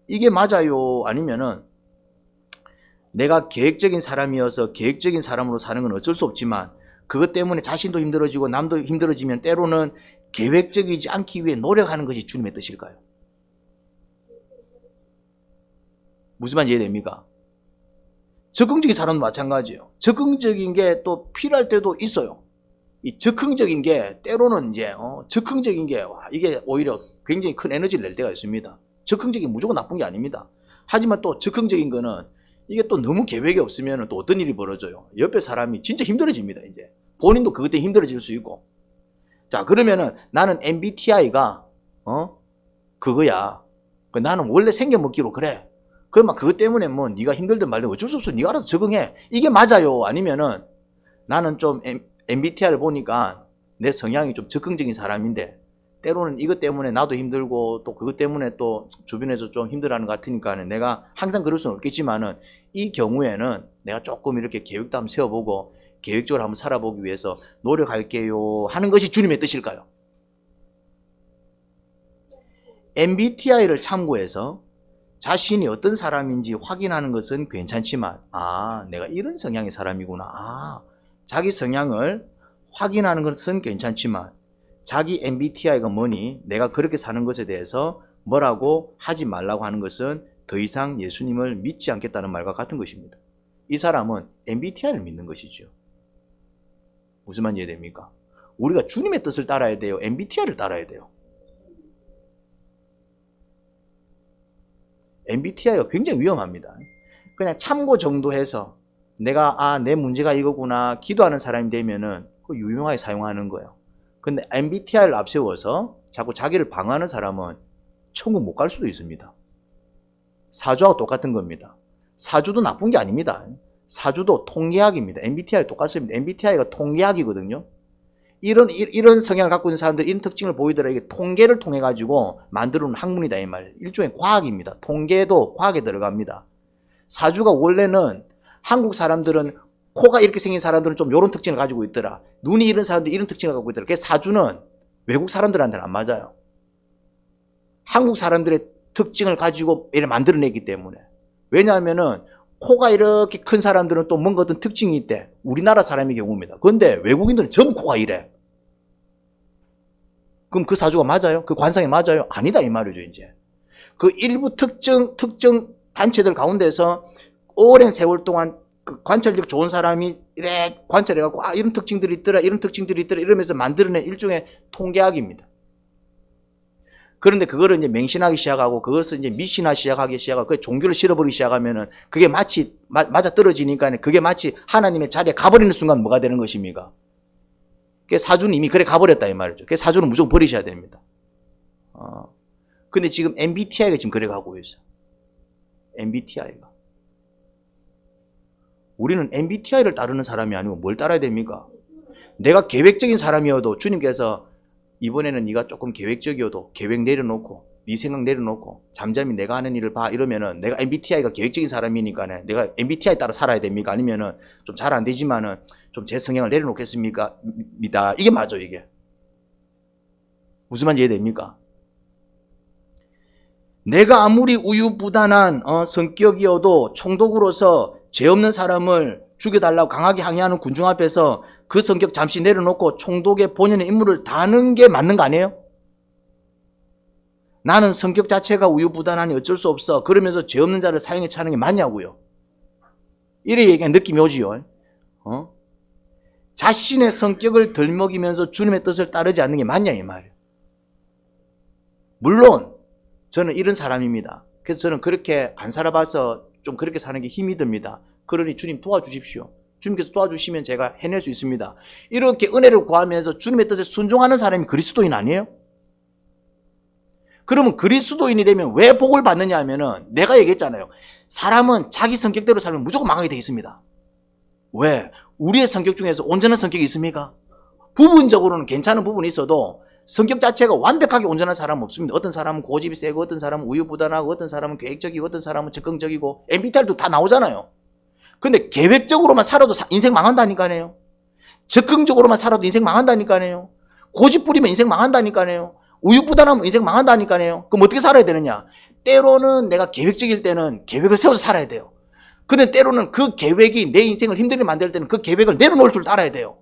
이게 맞아요? 아니면은 내가 계획적인 사람이어서 계획적인 사람으로 사는 건 어쩔 수 없지만 그것 때문에 자신도 힘들어지고 남도 힘들어지면 때로는 계획적이지 않기 위해 노력하는 것이 주님의 뜻일까요? 무슨 말인지 이해됩니까? 적극적인 사람도 마찬가지예요. 적극적인 게 또 필요할 때도 있어요. 이 적극적인 게 때로는 이제 적극적인 게 이게 오히려 굉장히 큰 에너지를 낼 때가 있습니다. 적극적인 게 무조건 나쁜 게 아닙니다. 하지만 또 적극적인 거는 이게 또 너무 계획이 없으면 또 어떤 일이 벌어져요. 옆에 사람이 진짜 힘들어집니다. 이제 본인도 그것 때문에 힘들어질 수 있고. 자, 그러면은 나는 MBTI가 그거야. 나는 원래 생겨먹기로 그래. 그러면 그것 때문에 뭐 네가 힘들든 말든 어쩔 수 없어. 네가 알아서 적응해. 이게 맞아요? 아니면은 나는 좀 MBTI를 보니까 내 성향이 좀 적극적인 사람인데 때로는 이것 때문에 나도 힘들고 또 그것 때문에 또 주변에서 좀 힘들어하는 것 같으니까 내가 항상 그럴 수는 없겠지만은 이 경우에는 내가 조금 이렇게 계획도 한번 세워보고 계획적으로 한번 살아보기 위해서 노력할게요 하는 것이 주님의 뜻일까요? MBTI를 참고해서 자신이 어떤 사람인지 확인하는 것은 괜찮지만 내가 이런 성향의 사람이구나. 자기 성향을 확인하는 것은 괜찮지만 자기 MBTI가 뭐니 내가 그렇게 사는 것에 대해서 뭐라고 하지 말라고 하는 것은 더 이상 예수님을 믿지 않겠다는 말과 같은 것입니다. 이 사람은 MBTI를 믿는 것이죠. 무슨 말인지 이해됩니까? 우리가 주님의 뜻을 따라야 돼요? MBTI를 따라야 돼요? MBTI가 굉장히 위험합니다. 그냥 참고 정도 해서 내가 내 문제가 이거구나 기도하는 사람이 되면은 그 유용하게 사용하는 거예요. 근데 MBTI를 앞세워서 자꾸 자기를 방어하는 사람은 천국 못 갈 수도 있습니다. 사주하고 똑같은 겁니다. 사주도 나쁜 게 아닙니다. 사주도 통계학입니다. MBTI 똑같습니다. MBTI가 통계학이거든요. 이런 성향을 갖고 있는 사람들 이런 특징을 보이더라. 이게 통계를 통해 가지고 만들어 놓은 학문이다 이 말. 일종의 과학입니다. 통계도 과학에 들어갑니다. 사주가 원래는 한국 사람들은 코가 이렇게 생긴 사람들은 좀 이런 특징을 가지고 있더라. 눈이 이런 사람들이 이런 특징을 갖고 있더라. 그래서 사주는 외국 사람들한테는 안 맞아요. 한국 사람들의 특징을 가지고 이렇게 만들어내기 때문에. 왜냐하면은 코가 이렇게 큰 사람들은 또 뭔가 어떤 특징이 있대. 우리나라 사람의 경우입니다. 그런데 외국인들은 전부 코가 이래. 그럼 그 사주가 맞아요? 그 관상이 맞아요? 아니다 이 말이죠. 이제 그 일부 특정 단체들 가운데서 오랜 세월 동안 그 관찰력 좋은 사람이 이래 관찰해갖고 이런 특징들이 있더라 이런 특징들이 있더라 이러면서 만들어낸 일종의 통계학입니다. 그런데 그거를 이제 맹신하기 시작하고 그것을 이제 미신하기 시작하고 그 종교를 실어버리기 시작하면은 그게 마치 맞아 떨어지니까 그게 마치 하나님의 자리에 가버리는 순간 뭐가 되는 것입니까? 그 사주는 이미 그래 가버렸다 이 말이죠. 그 사주는 무조건 버리셔야 됩니다. 근데 지금 MBTI가 지금 그래 가고 있어. MBTI가. 우리는 MBTI를 따르는 사람이 아니고 뭘 따라야 됩니까? 내가 계획적인 사람이어도 주님께서 이번에는 네가 조금 계획적이어도 계획 내려놓고 네 생각 내려놓고 잠잠히 내가 하는 일을 봐 이러면은 내가 MBTI가 계획적인 사람이니까 내가 MBTI 따라 살아야 됩니까? 아니면은 좀 잘 안 되지만은 좀 제 성향을 내려놓겠습니까? 이게 맞아 이게. 무슨 말인지 이해됩니까? 내가 아무리 우유부단한 성격이어도 총독으로서 죄 없는 사람을 죽여달라고 강하게 항의하는 군중 앞에서 그 성격 잠시 내려놓고 총독의 본연의 임무를 다하는 게 맞는 거 아니에요? 나는 성격 자체가 우유부단하니 어쩔 수 없어. 그러면서 죄 없는 자를 사형에 차는 게 맞냐고요. 이래 얘기한 느낌이 오지요. 자신의 성격을 덜 먹이면서 주님의 뜻을 따르지 않는 게 맞냐 이 말이에요. 물론 저는 이런 사람입니다. 그래서 저는 그렇게 안 살아봐서 좀 그렇게 사는 게 힘이 듭니다. 그러니 주님 도와주십시오. 주님께서 도와주시면 제가 해낼 수 있습니다. 이렇게 은혜를 구하면서 주님의 뜻에 순종하는 사람이 그리스도인 아니에요? 그러면 그리스도인이 되면 왜 복을 받느냐 하면은 내가 얘기했잖아요. 사람은 자기 성격대로 살면 무조건 망하게 돼 있습니다. 왜? 우리의 성격 중에서 온전한 성격이 있습니까? 부분적으로는 괜찮은 부분이 있어도 성격 자체가 완벽하게 온전한 사람은 없습니다. 어떤 사람은 고집이 세고 어떤 사람은 우유부단하고 어떤 사람은 계획적이고 어떤 사람은 적극적이고 MBTI도 다 나오잖아요. 근데 계획적으로만 살아도 인생 망한다니까요. 적극적으로만 살아도 인생 망한다니까요. 고집 부리면 인생 망한다니까요. 우유부단하면 인생 망한다니까요. 그럼 어떻게 살아야 되느냐? 때로는 내가 계획적일 때는 계획을 세워서 살아야 돼요. 근데 때로는 그 계획이 내 인생을 힘들게 만들 때는 그 계획을 내려놓을 줄 알아야 돼요.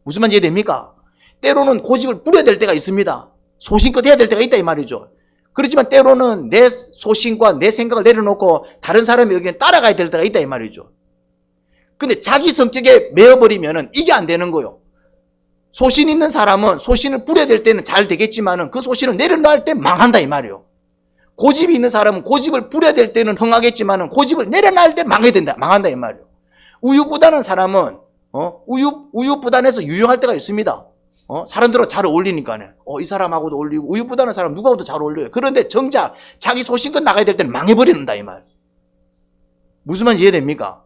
무슨 말인지 이해됩니까? 때로는 고집을 부려야 될 때가 있습니다. 소신껏 해야 될 때가 있다 이 말이죠. 그렇지만 때로는 내 소신과 내 생각을 내려놓고 다른 사람의 의견에 따라가야 될 때가 있다 이 말이죠. 근데 자기 성격에 매어버리면은 이게 안 되는 거예요. 소신 있는 사람은 소신을 부려야 될 때는 잘 되겠지만은 그 소신을 내려놓을 때 망한다 이 말이에요. 고집이 있는 사람은 고집을 부려야 될 때는 흥하겠지만은 고집을 내려놓을 때 망한다 이 말이에요. 우유부단한 사람은 우유부단해서 유용할 때가 있습니다. 사람들하고 잘 어울리니까요. 이 사람하고도 어울리고 우유부단한 사람 누구하고도 잘 어울려요. 그런데 정작 자기 소신껏 나가야 될 때는 망해버리는다 이 말. 무슨 말인지 이해됩니까?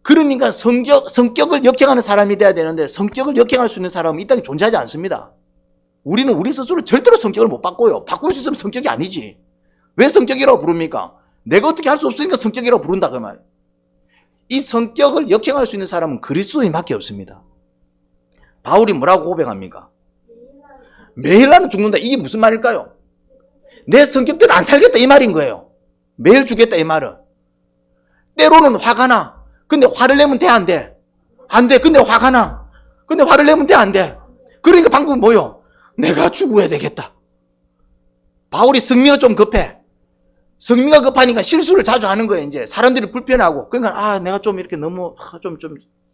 그러니까 성격을 역행하는 사람이 돼야 되는데 성격을 역행할 수 있는 사람은 이 땅에 존재하지 않습니다. 우리는 우리 스스로 절대로 성격을 못 바꿔요. 바꿀 수 있으면 성격이 아니지. 왜 성격이라고 부릅니까? 내가 어떻게 할 수 없으니까 성격이라고 부른다 그 말. 이 성격을 역행할 수 있는 사람은 그리스도인밖에 없습니다. 바울이 뭐라고 고백합니까? 매일 나는 죽는다. 이게 무슨 말일까요? 내 성격대로 안 살겠다 이 말인 거예요. 매일 죽겠다 이 말은. 때로는 화가 나. 근데 화를 내면 돼 안 돼? 안 돼. 근데 화가 나. 근데 화를 내면 돼 안 돼? 그러니까 방법은 뭐요? 내가 죽어야 되겠다. 바울이 성미가 좀 급해. 성미가 급하니까 실수를 자주 하는 거예요. 이제 사람들이 불편하고. 그러니까 내가 좀 이렇게 너무 좀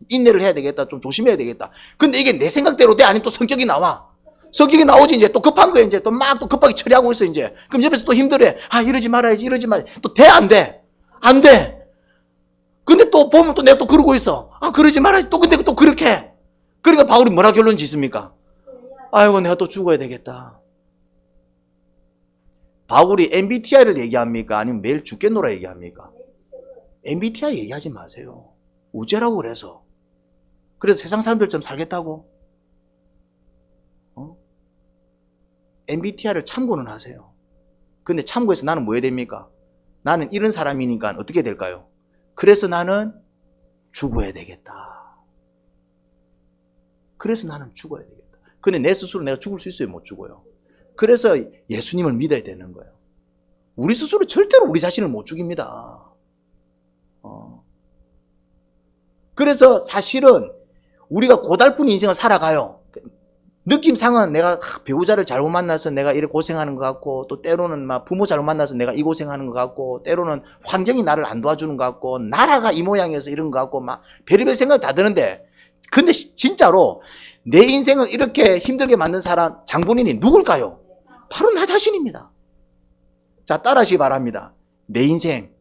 인내를 해야 되겠다. 좀 조심해야 되겠다. 근데 이게 내 생각대로 돼? 아니면 또 성격이 나와? 성격이 나오지 이제 또 급한 거예요. 이제 또 막 또 급하게 처리하고 있어 이제. 그럼 옆에서 또 힘들어해. 이러지 말아야지. 이러지 말아야지. 또 돼? 안 돼? 안 돼. 근데 또 보면 또 내가 또 그러고 있어. 그러지 말아야지. 또 근데 또 그렇게 해. 그러니까 바울이 뭐라 결론 짓습니까? 아이고 내가 또 죽어야 되겠다. 바울이 MBTI를 얘기합니까? 아니면 매일 죽겠노라 얘기합니까? MBTI 얘기하지 마세요. 우죄라고 그래서. 그래서 세상 사람들처럼 살겠다고? MBTI를 참고는 하세요. 근데 참고해서 나는 뭐 해야 됩니까? 나는 이런 사람이니까 어떻게 될까요? 그래서 나는 죽어야 되겠다. 그래서 나는 죽어야 되겠다. 근데 내 스스로 내가 죽을 수 있어요? 못 죽어요? 그래서 예수님을 믿어야 되는 거예요. 우리 스스로 절대로 우리 자신을 못 죽입니다. 그래서 사실은 우리가 고달픈 인생을 살아가요. 느낌상은 내가 배우자를 잘못 만나서 내가 이렇게 고생하는 것 같고, 또 때로는 막 부모 잘못 만나서 내가 이 고생하는 것 같고, 때로는 환경이 나를 안 도와주는 것 같고, 나라가 이 모양이어서 이런 것 같고, 막 별의별 생각을 다 드는데, 근데 진짜로 내 인생을 이렇게 힘들게 만든 사람, 장본인이 누굴까요? 바로 나 자신입니다. 자, 따라하시기 바랍니다. 내 인생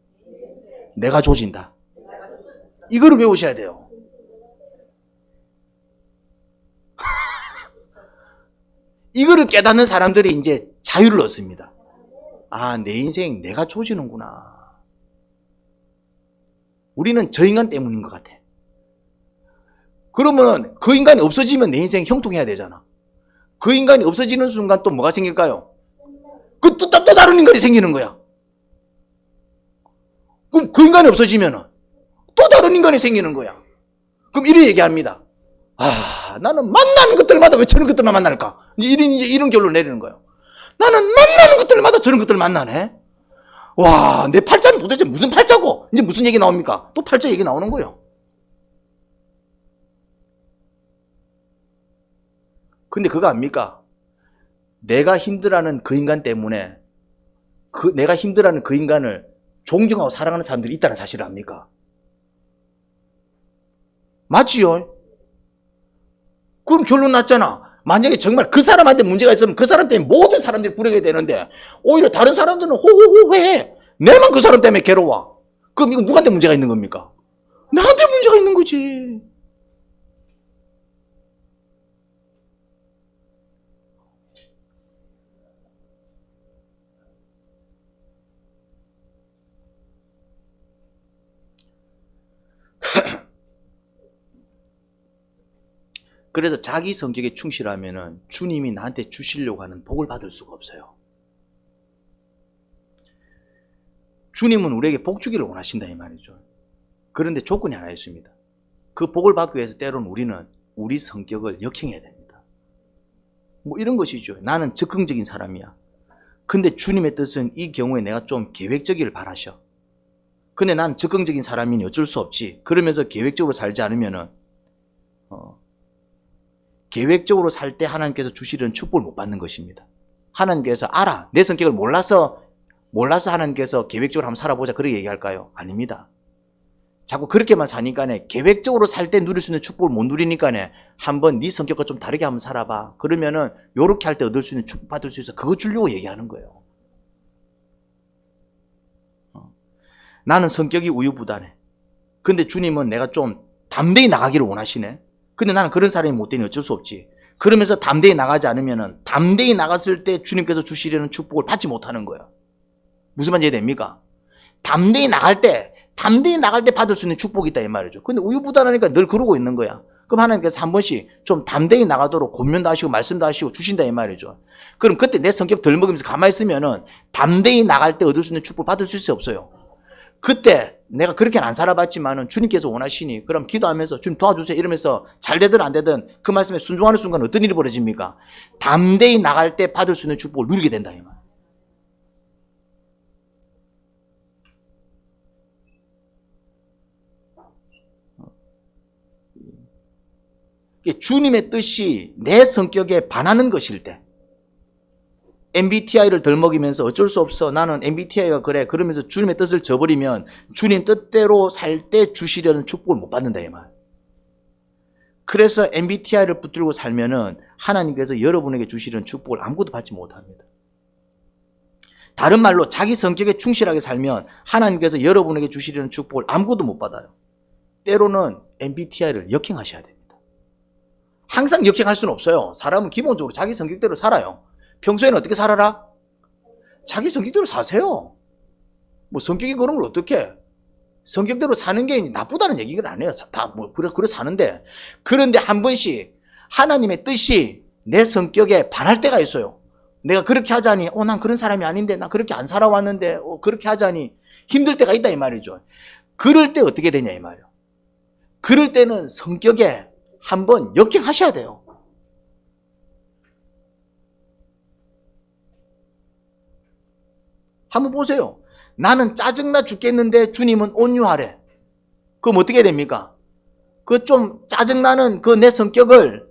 내가 조진다. 이거를 외우셔야 돼요. 이거를 깨닫는 사람들이 이제 자유를 얻습니다. 아, 내 인생 내가 조지는구나. 우리는 저 인간 때문인 것 같아. 그러면 그 인간이 없어지면 내 인생 형통해야 되잖아. 그 인간이 없어지는 순간 또 뭐가 생길까요? 또 다른 인간이 생기는 거야. 그럼 그 인간이 없어지면 또 다른 인간이 생기는 거야. 그럼 이렇게 얘기합니다. 아, 나는 만나는 것들마다 왜 저런 것들만 만날까? 이런 결론을 내리는 거예요. 나는 만나는 것들마다 저런 것들을 만나네? 와, 내 팔자는 도대체 무슨 팔자고? 이제 무슨 얘기 나옵니까? 또 팔자 얘기 나오는 거예요. 근데 그거 압니까? 내가 힘들어하는 그 인간 때문에 내가 힘들어하는 그 인간을 존경하고 사랑하는 사람들이 있다는 사실을 압니까? 맞지요? 그럼 결론 났잖아. 만약에 정말 그 사람한테 문제가 있으면 그 사람 때문에 모든 사람들이 불행해야 되는데 오히려 다른 사람들은 호호호해. 내만 그 사람 때문에 괴로워. 그럼 이건 누구한테 문제가 있는 겁니까? 나한테 문제가 있는 거지. 그래서 자기 성격에 충실하면은 주님이 나한테 주시려고 하는 복을 받을 수가 없어요. 주님은 우리에게 복 주기를 원하신다 이 말이죠. 그런데 조건이 하나 있습니다. 그 복을 받기 위해서 때로는 우리는 우리 성격을 역행해야 됩니다. 뭐 이런 것이죠. 나는 적극적인 사람이야. 근데 주님의 뜻은 이 경우에 내가 좀 계획적이길 바라셔. 근데 난 적극적인 사람이니 어쩔 수 없지. 그러면서 계획적으로 살지 않으면은 계획적으로 살 때 하나님께서 주시려는 축복을 못 받는 것입니다. 하나님께서 알아. 내 성격을 몰라서 하나님께서 계획적으로 한번 살아보자. 그렇게 얘기할까요? 아닙니다. 자꾸 그렇게만 사니까네 계획적으로 살 때 누릴 수 있는 축복을 못 누리니까네 한번 네 성격과 좀 다르게 한번 살아봐. 그러면은 요렇게 할 때 얻을 수 있는 축복 받을 수 있어. 그거 주려고 얘기하는 거예요. 나는 성격이 우유부단해. 근데 주님은 내가 좀 담대히 나가기를 원하시네. 근데 나는 그런 사람이 못 되니 어쩔 수 없지. 그러면서 담대히 나가지 않으면은 담대히 나갔을 때 주님께서 주시려는 축복을 받지 못하는 거예요. 무슨 말인지 이해됩니까? 담대히 나갈 때 받을 수 있는 축복이 있다 이 말이죠. 근데 우유부단하니까 늘 그러고 있는 거야. 그럼 하나님께서 한 번씩 좀 담대히 나가도록 권면도 하시고 말씀도 하시고 주신다 이 말이죠. 그럼 그때 내 성격 덜 먹으면서 가만히 있으면은 담대히 나갈 때 얻을 수 있는 축복을 받을 수 있어요 없어요? 그때 내가 그렇게는 안 살아봤지만은 주님께서 원하시니 그럼 기도하면서 주님 도와주세요 이러면서 잘 되든 안 되든 그 말씀에 순종하는 순간 어떤 일이 벌어집니까? 담대히 나갈 때 받을 수 있는 축복을 누리게 된다 이 말. 주님의 뜻이 내 성격에 반하는 것일 때 MBTI를 덜 먹이면서 어쩔 수 없어. 나는 MBTI가 그래. 그러면서 주님의 뜻을 저버리면 주님 뜻대로 살 때 주시려는 축복을 못 받는다 이 말. 그래서 MBTI를 붙들고 살면은 하나님께서 여러분에게 주시려는 축복을 아무것도 받지 못합니다. 다른 말로 자기 성격에 충실하게 살면 하나님께서 여러분에게 주시려는 축복을 아무것도 못 받아요. 때로는 MBTI를 역행하셔야 됩니다. 항상 역행할 수는 없어요. 사람은 기본적으로 자기 성격대로 살아요. 평소에는 어떻게 살아라? 자기 성격대로 사세요. 뭐 성격이 그런 걸 어떻게? 성격대로 사는 게 나쁘다는 얘기는 아니에요. 다 뭐 그래 사는데 그런데 한 번씩 하나님의 뜻이 내 성격에 반할 때가 있어요. 내가 그렇게 하자니 난 그런 사람이 아닌데 나 그렇게 안 살아왔는데 그렇게 하자니 힘들 때가 있다 이 말이죠. 그럴 때 어떻게 되냐 이 말이에요. 그럴 때는 성격에 한번 역행하셔야 돼요. 한번 보세요. 나는 짜증나 죽겠는데 주님은 온유하래. 그럼 어떻게 됩니까? 그 좀 짜증나는 그 내 성격을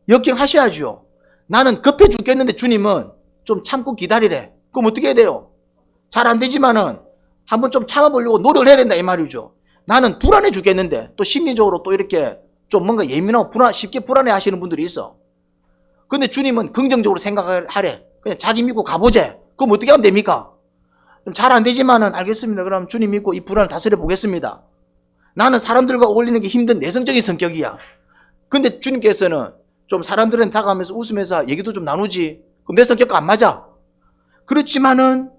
역행하셔야죠. 나는 급해 죽겠는데 주님은 좀 참고 기다리래. 그럼 어떻게 해야 돼요? 잘 안 되지만은 한번 좀 참아보려고 노력을 해야 된다 이 말이죠. 나는 불안해 죽겠는데 또 심리적으로 또 이렇게 좀 뭔가 예민하고 쉽게 불안해 하시는 분들이 있어. 근데 주님은 긍정적으로 생각하래. 그냥 자기 믿고 가보재. 그럼 어떻게 하면 됩니까? 좀 잘 안 되지만은 알겠습니다. 그럼 주님 믿고 이 불안을 다스려 보겠습니다. 나는 사람들과 어울리는 게 힘든 내성적인 성격이야. 근데 주님께서는 좀 사람들은 다가가면서 웃으면서 얘기도 좀 나누지. 그럼 내 성격과 안 맞아. 그렇지만은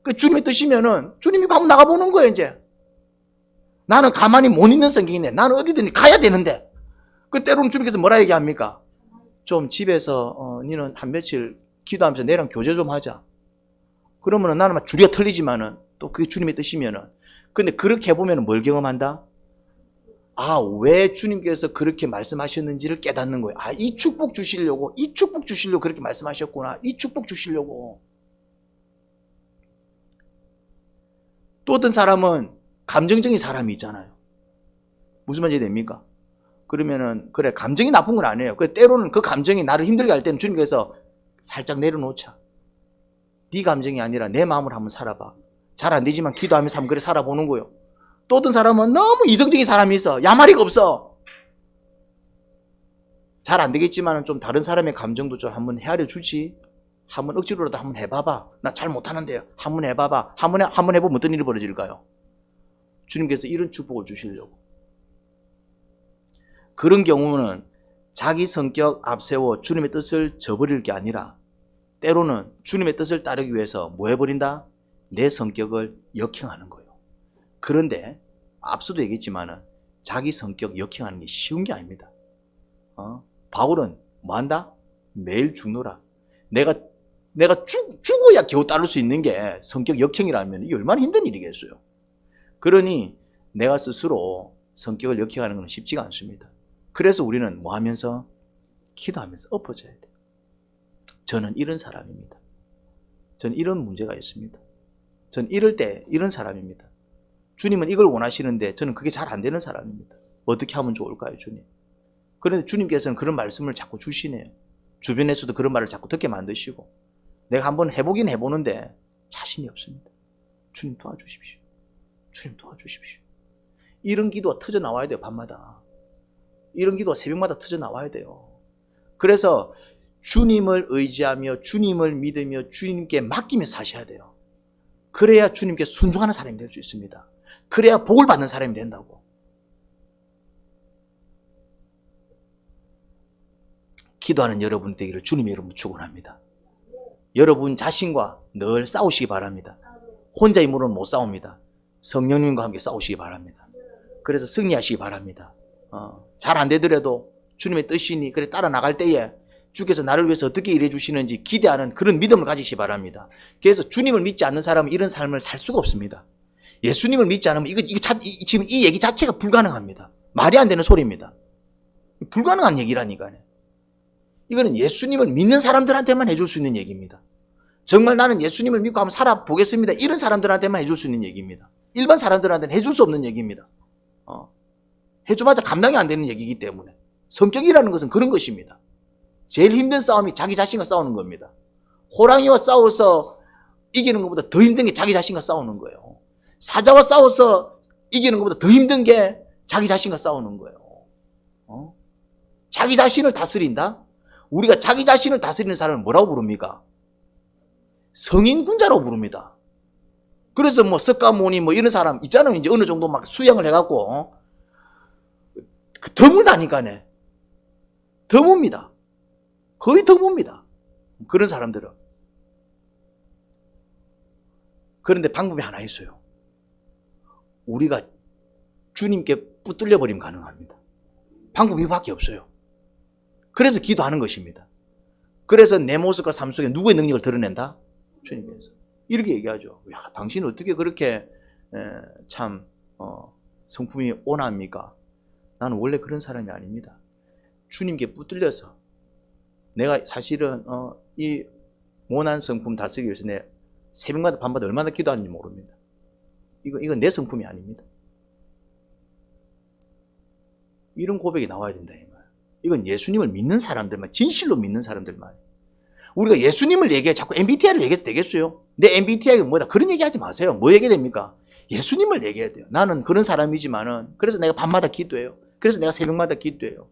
그 주님의 뜻이면은 주님이 가면 나가보는 거예요 이제. 나는 가만히 못 있는 성격인데 나는 어디든 가야 되는데 그 때로는 주님께서 뭐라 얘기합니까? 좀 집에서 니는 한 며칠 기도하면서 내랑 교제 좀 하자. 그러면은 나는 막 줄여 틀리지만은 또 그게 주님의 뜻이면은 근데 그렇게 해보면은 뭘 경험한다? 아, 왜 주님께서 그렇게 말씀하셨는지를 깨닫는 거예요. 아, 이 축복 주시려고 그렇게 말씀하셨구나. 이 축복 주시려고. 또 어떤 사람은 감정적인 사람이 있잖아요. 무슨 말인지 됩니까? 그러면은 그래 감정이 나쁜 건 아니에요. 그 때로는 그 감정이 나를 힘들게 할 때는 주님께서 살짝 내려놓자. 네 감정이 아니라 내 마음을 한번 살아봐. 잘 안 되지만 기도하면서 한번 그래 살아보는 거예요. 또 어떤 사람은 너무 이성적인 사람이 있어. 야마리가 없어. 잘 안 되겠지만 좀 다른 사람의 감정도 좀 한번 헤아려 주지. 한번 억지로라도 한번 해봐봐. 나 잘 못하는데요. 한번 해봐봐. 한번 해보면 어떤 일이 벌어질까요? 주님께서 이런 축복을 주시려고. 그런 경우는 자기 성격 앞세워 주님의 뜻을 저버릴 게 아니라 때로는 주님의 뜻을 따르기 위해서 뭐 해버린다? 내 성격을 역행하는 거예요. 그런데 앞서도 얘기했지만은 자기 성격 역행하는 게 쉬운 게 아닙니다. 바울은 뭐 한다? 매일 죽노라. 내가 죽어야 겨우 따를 수 있는 게 성격 역행이라면 이게 얼마나 힘든 일이겠어요. 그러니 내가 스스로 성격을 역행하는 건 쉽지가 않습니다. 그래서 우리는 뭐 하면서? 기도하면서 엎어져야 돼요. 저는 이런 사람입니다. 저는 이런 문제가 있습니다. 저는 이럴 때 이런 사람입니다. 주님은 이걸 원하시는데 저는 그게 잘 안 되는 사람입니다. 어떻게 하면 좋을까요, 주님? 그런데 주님께서는 그런 말씀을 자꾸 주시네요. 주변에서도 그런 말을 자꾸 듣게 만드시고 내가 한번 해보긴 해보는데 자신이 없습니다. 주님 도와주십시오. 주님 도와주십시오. 이런 기도가 터져 나와야 돼요, 밤마다. 이런 기도가 새벽마다 터져 나와야 돼요. 그래서 주님을 의지하며 주님을 믿으며 주님께 맡기며 사셔야 돼요. 그래야 주님께 순종하는 사람이 될 수 있습니다. 그래야 복을 받는 사람이 된다고. 기도하는 여러분 되기를 주님의 이름으로 축원합니다. 여러분 자신과 늘 싸우시기 바랍니다. 혼자 힘으로는 못 싸웁니다. 성령님과 함께 싸우시기 바랍니다. 그래서 승리하시기 바랍니다. 잘 안 되더라도 주님의 뜻이니 그래 따라 나갈 때에 주께서 나를 위해서 어떻게 일해 주시는지 기대하는 그런 믿음을 가지시기 바랍니다. 그래서 주님을 믿지 않는 사람은 이런 삶을 살 수가 없습니다. 예수님을 믿지 않으면 지금 이 얘기 자체가 불가능합니다. 말이 안 되는 소리입니다. 불가능한 얘기라니까요. 이거는 예수님을 믿는 사람들한테만 해줄 수 있는 얘기입니다. 정말 나는 예수님을 믿고 한번 살아보겠습니다. 이런 사람들한테만 해줄 수 있는 얘기입니다. 일반 사람들한테는 해줄 수 없는 얘기입니다. 해줘봤자 감당이 안 되는 얘기이기 때문에. 성격이라는 것은 그런 것입니다. 제일 힘든 싸움이 자기 자신과 싸우는 겁니다. 호랑이와 싸워서 이기는 것보다 더 힘든 게 자기 자신과 싸우는 거예요. 사자와 싸워서 이기는 것보다 더 힘든 게 자기 자신과 싸우는 거예요. 자기 자신을 다스린다? 우리가 자기 자신을 다스리는 사람을 뭐라고 부릅니까? 성인군자라고 부릅니다. 그래서 뭐 석가모니 뭐 이런 사람 있잖아요. 이제 어느 정도 막 수양을 해갖고 드물다니까네. 드뭅니다. 거의 드뭅니다. 그런 사람들은. 그런데 방법이 하나 있어요. 우리가 주님께 붙들려 버리면 가능합니다. 방법이 이밖에 없어요. 그래서 기도하는 것입니다. 그래서 내 모습과 삶 속에 누구의 능력을 드러낸다? 주님께서. 이렇게 얘기하죠. 야, 당신은 어떻게 그렇게 참 성품이 온화합니까? 나는 원래 그런 사람이 아닙니다. 주님께 붙들려서 내가 사실은 이 모난 성품 다스리기 위해서 내 새벽마다 밤마다 얼마나 기도하는지 모릅니다. 이건 내 성품이 아닙니다. 이런 고백이 나와야 된다 이 말. 이건 예수님을 믿는 사람들만, 진실로 믿는 사람들만. 우리가 예수님을 얘기해 자꾸 MBTI를 얘기해서 되겠어요? 내 MBTI가 뭐다 그런 얘기하지 마세요. 뭐 얘기해야 됩니까? 예수님을 얘기해야 돼요. 나는 그런 사람이지만은 그래서 내가 밤마다 기도해요. 그래서 내가 새벽마다 기도해요.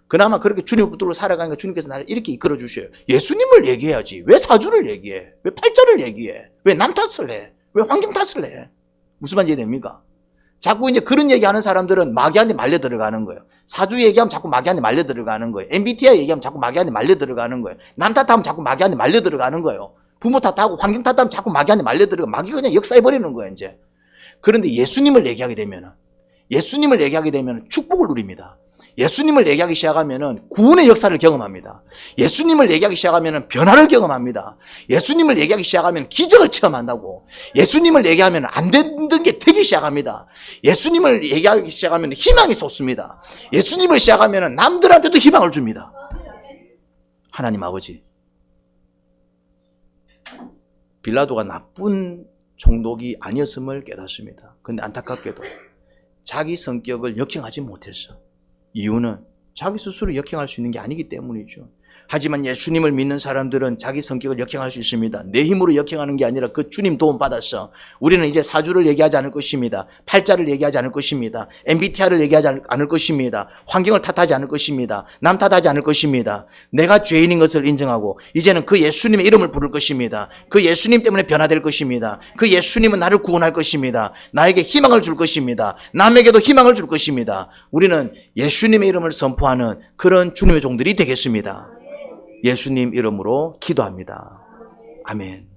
그나마 그렇게 주님을 붙들고 살아가니까 주님께서 나를 이렇게 이끌어 주셔요. 예수님을 얘기해야지. 왜 사주를 얘기해? 왜 팔자를 얘기해? 왜 남 탓을 해? 왜 환경 탓을 해? 무슨 말인지 이해됩니까? 자꾸 이제 그런 얘기하는 사람들은 마귀한테 말려 들어가는 거예요. 사주 얘기하면 자꾸 마귀한테 말려 들어가는 거예요. MBTI 얘기하면 자꾸 마귀한테 말려 들어가는 거예요. 남 탓하면 자꾸 마귀한테 말려 들어가는 거예요. 부모 탓하고 환경 탓하면 자꾸 마귀한테 말려 들어가. 마귀가 그냥 역사해버리는 거예요, 이제. 그런데 예수님을 얘기하게 되면은, 축복을 누립니다. 예수님을 얘기하기 시작하면은 구원의 역사를 경험합니다. 예수님을 얘기하기 시작하면은 변화를 경험합니다. 예수님을 얘기하기 시작하면 기적을 체험한다고. 예수님을 얘기하면 안 되는 게 되기 시작합니다. 예수님을 얘기하기 시작하면 희망이 솟습니다. 예수님을 시작하면 남들한테도 희망을 줍니다. 하나님 아버지, 빌라도가 나쁜 총독이 아니었음을 깨닫습니다. 그런데 안타깝게도 자기 성격을 역행하지 못했어. 이유는 자기 스스로 역행할 수 있는 게 아니기 때문이죠. 하지만 예수님을 믿는 사람들은 자기 성격을 역행할 수 있습니다. 내 힘으로 역행하는 게 아니라 그 주님 도움 받았어. 우리는 이제 사주를 얘기하지 않을 것입니다. 팔자를 얘기하지 않을 것입니다. MBTI를 얘기하지 않을 것입니다. 환경을 탓하지 않을 것입니다. 남 탓하지 않을 것입니다. 내가 죄인인 것을 인정하고 이제는 그 예수님의 이름을 부를 것입니다. 그 예수님 때문에 변화될 것입니다. 그 예수님은 나를 구원할 것입니다. 나에게 희망을 줄 것입니다. 남에게도 희망을 줄 것입니다. 우리는 예수님의 이름을 선포하는 그런 주님의 종들이 되겠습니다. 예수님 이름으로 기도합니다. 아멘.